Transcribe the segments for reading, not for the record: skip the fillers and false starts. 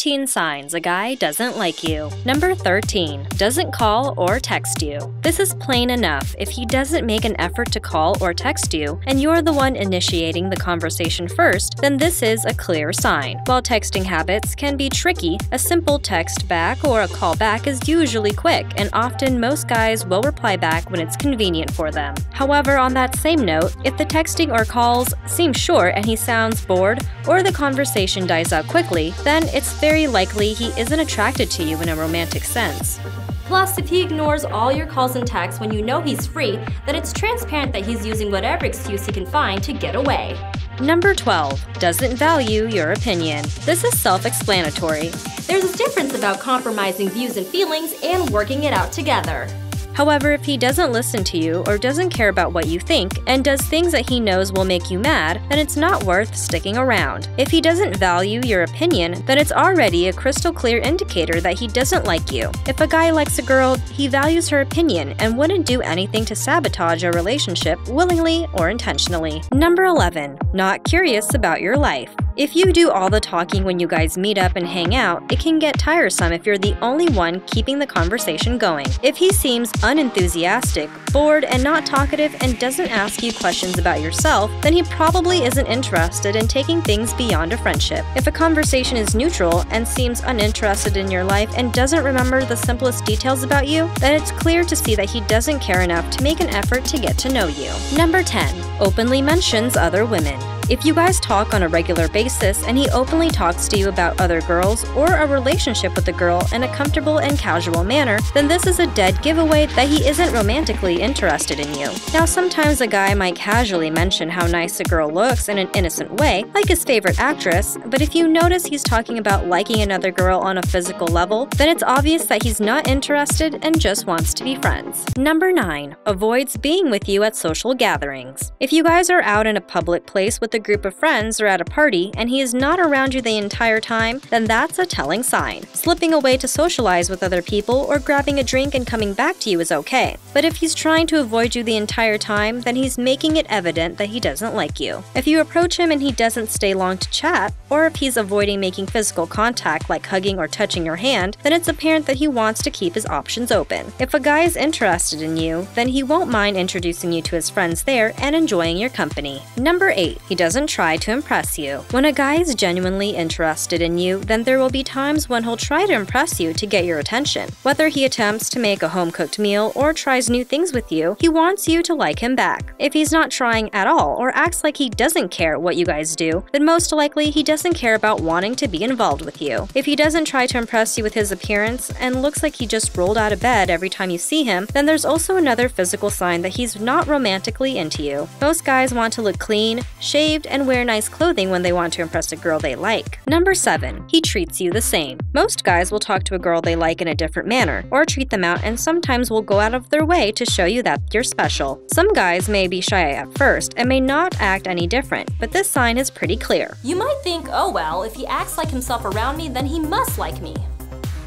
13 signs a guy doesn't like you. Number 13. Doesn't call or text you. This is plain enough. If he doesn't make an effort to call or text you, and you're the one initiating the conversation first, then this is a clear sign. While texting habits can be tricky, a simple text back or a call back is usually quick, and often most guys will reply back when it's convenient for them. However, on that same note, if the texting or calls seem short and he sounds bored, or the conversation dies out quickly, then it's very likely he isn't attracted to you in a romantic sense. Plus, if he ignores all your calls and texts when you know he's free, then it's transparent that he's using whatever excuse he can find to get away. Number 12. Doesn't value your opinion. This is self-explanatory. There's a difference about compromising views and feelings and working it out together. However, if he doesn't listen to you or doesn't care about what you think and does things that he knows will make you mad, then it's not worth sticking around. If he doesn't value your opinion, then it's already a crystal clear indicator that he doesn't like you. If a guy likes a girl, he values her opinion and wouldn't do anything to sabotage a relationship willingly or intentionally. Number 11. Not curious about your life. If you do all the talking when you guys meet up and hang out, it can get tiresome if you're the only one keeping the conversation going. If he seems unenthusiastic, bored, and not talkative and doesn't ask you questions about yourself, then he probably isn't interested in taking things beyond a friendship. If a conversation is neutral and seems uninterested in your life and doesn't remember the simplest details about you, then it's clear to see that he doesn't care enough to make an effort to get to know you. Number 10. Openly mentions other women. If you guys talk on a regular basis and he openly talks to you about other girls or a relationship with a girl in a comfortable and casual manner, then this is a dead giveaway that he isn't romantically interested in you. Now, sometimes a guy might casually mention how nice a girl looks in an innocent way, like his favorite actress, but if you notice he's talking about liking another girl on a physical level, then it's obvious that he's not interested and just wants to be friends. Number 9. Avoids being with you at social gatherings. If you guys are out in a public place with a group of friends or at a party and he is not around you the entire time, then that's a telling sign. Slipping away to socialize with other people or grabbing a drink and coming back to you is okay. But if he's trying to avoid you the entire time, then he's making it evident that he doesn't like you. If you approach him and he doesn't stay long to chat, or if he's avoiding making physical contact like hugging or touching your hand, then it's apparent that he wants to keep his options open. If a guy is interested in you, then he won't mind introducing you to his friends there and enjoying your company. Number 8. He doesn't try to impress you. When a guy is genuinely interested in you, then there will be times when he'll try to impress you to get your attention. Whether he attempts to make a home-cooked meal or tries new things with you, he wants you to like him back. If he's not trying at all or acts like he doesn't care what you guys do, then most likely he doesn't care about wanting to be involved with you. If he doesn't try to impress you with his appearance and looks like he just rolled out of bed every time you see him, then there's also another physical sign that he's not romantically into you. Most guys want to look clean, shaved, and wear nice clothing when they want to impress a girl they like. Number 7. He treats you the same. Most guys will talk to a girl they like in a different manner, or treat them out, and sometimes will go out of their way to show you that you're special. Some guys may be shy at first and may not act any different, but this sign is pretty clear. You might think, oh well, if he acts like himself around me, then he must like me.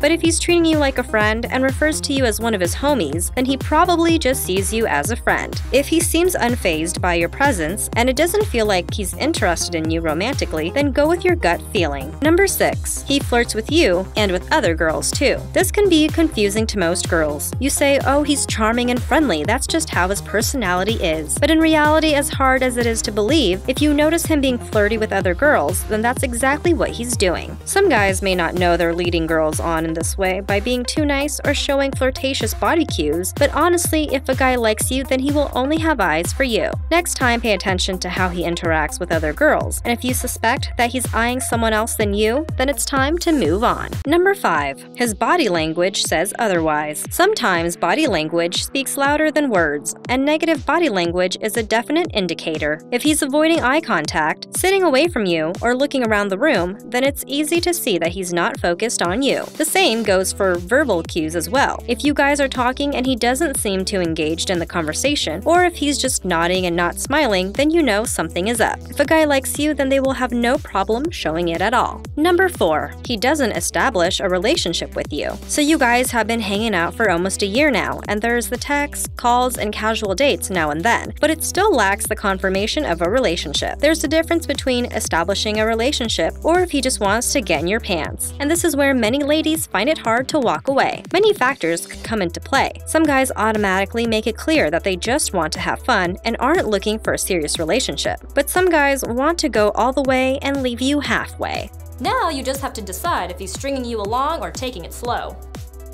But if he's treating you like a friend and refers to you as one of his homies, then he probably just sees you as a friend. If he seems unfazed by your presence and it doesn't feel like he's interested in you romantically, then go with your gut feeling. Number 6. He flirts with you and with other girls too. This can be confusing to most girls. You say, oh, he's charming and friendly, that's just how his personality is. But in reality, as hard as it is to believe, if you notice him being flirty with other girls, then that's exactly what he's doing. Some guys may not know they're leading girls on in this way by being too nice or showing flirtatious body cues, but honestly, if a guy likes you, then he will only have eyes for you. Next time, pay attention to how he interacts with other girls, and if you suspect that he's eyeing someone else than you, then it's time to move on. Number 5. His body language says otherwise. Sometimes body language speaks louder than words, and negative body language is a definite indicator. If he's avoiding eye contact, sitting away from you, or looking around the room, then it's easy to see that he's not focused on you. The same same goes for verbal cues as well. If you guys are talking and he doesn't seem too engaged in the conversation, or if he's just nodding and not smiling, then you know something is up. If a guy likes you, then they will have no problem showing it at all. Number 4. He doesn't establish a relationship with you. So you guys have been hanging out for almost a year now, and there's the texts, calls, and casual dates now and then, but it still lacks the confirmation of a relationship. There's a difference between establishing a relationship or if he just wants to get in your pants. And this is where many ladies find it hard to walk away. Many factors could come into play. Some guys automatically make it clear that they just want to have fun and aren't looking for a serious relationship. But some guys want to go all the way and leave you halfway. Now you just have to decide if he's stringing you along or taking it slow.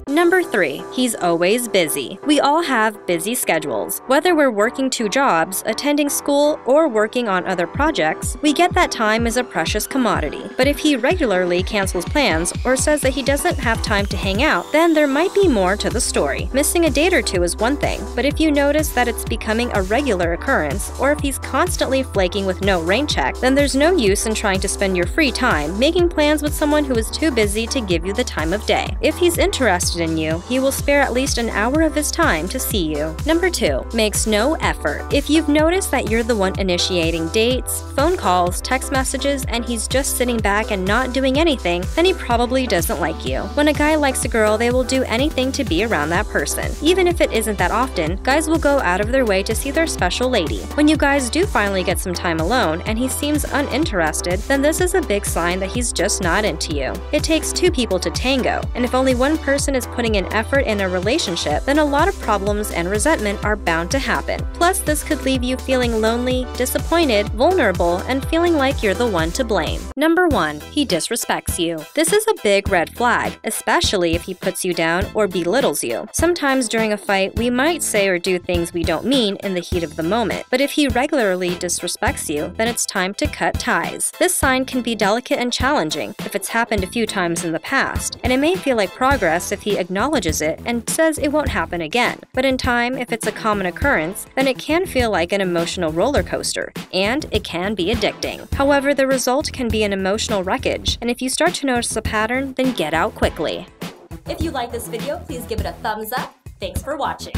Number 3. He's always busy. We all have busy schedules. Whether we're working 2 jobs, attending school, or working on other projects, we get that time is a precious commodity. But if he regularly cancels plans or says that he doesn't have time to hang out, then there might be more to the story. Missing a date or 2 is one thing, but if you notice that it's becoming a regular occurrence, or if he's constantly flaking with no rain check, then there's no use in trying to spend your free time making plans with someone who is too busy to give you the time of day. If he's interested in you, he will spare at least an hour of his time to see you. Number 2. Makes no effort. If you've noticed that you're the one initiating dates, phone calls, text messages, and he's just sitting back and not doing anything, then he probably doesn't like you. When a guy likes a girl, they will do anything to be around that person. Even if it isn't that often, guys will go out of their way to see their special lady. When you guys do finally get some time alone and he seems uninterested, then this is a big sign that he's just not into you. It takes 2 people to tango, and if only one person is putting in effort in a relationship, then a lot of problems and resentment are bound to happen. Plus, this could leave you feeling lonely, disappointed, vulnerable, and feeling like you're the one to blame. Number 1. He disrespects you. This is a big red flag, especially if he puts you down or belittles you. Sometimes during a fight, we might say or do things we don't mean in the heat of the moment, but if he regularly disrespects you, then it's time to cut ties. This sign can be delicate and challenging if it's happened a few times in the past, and it may feel like progress if he acknowledges it and says it won't happen again. But in time, if it's a common occurrence, then it can feel like an emotional roller coaster, and it can be addicting. However, the result can be an emotional wreckage, and if you start to notice a pattern, then get out quickly. If you like this video, please give it a thumbs up. Thanks for watching.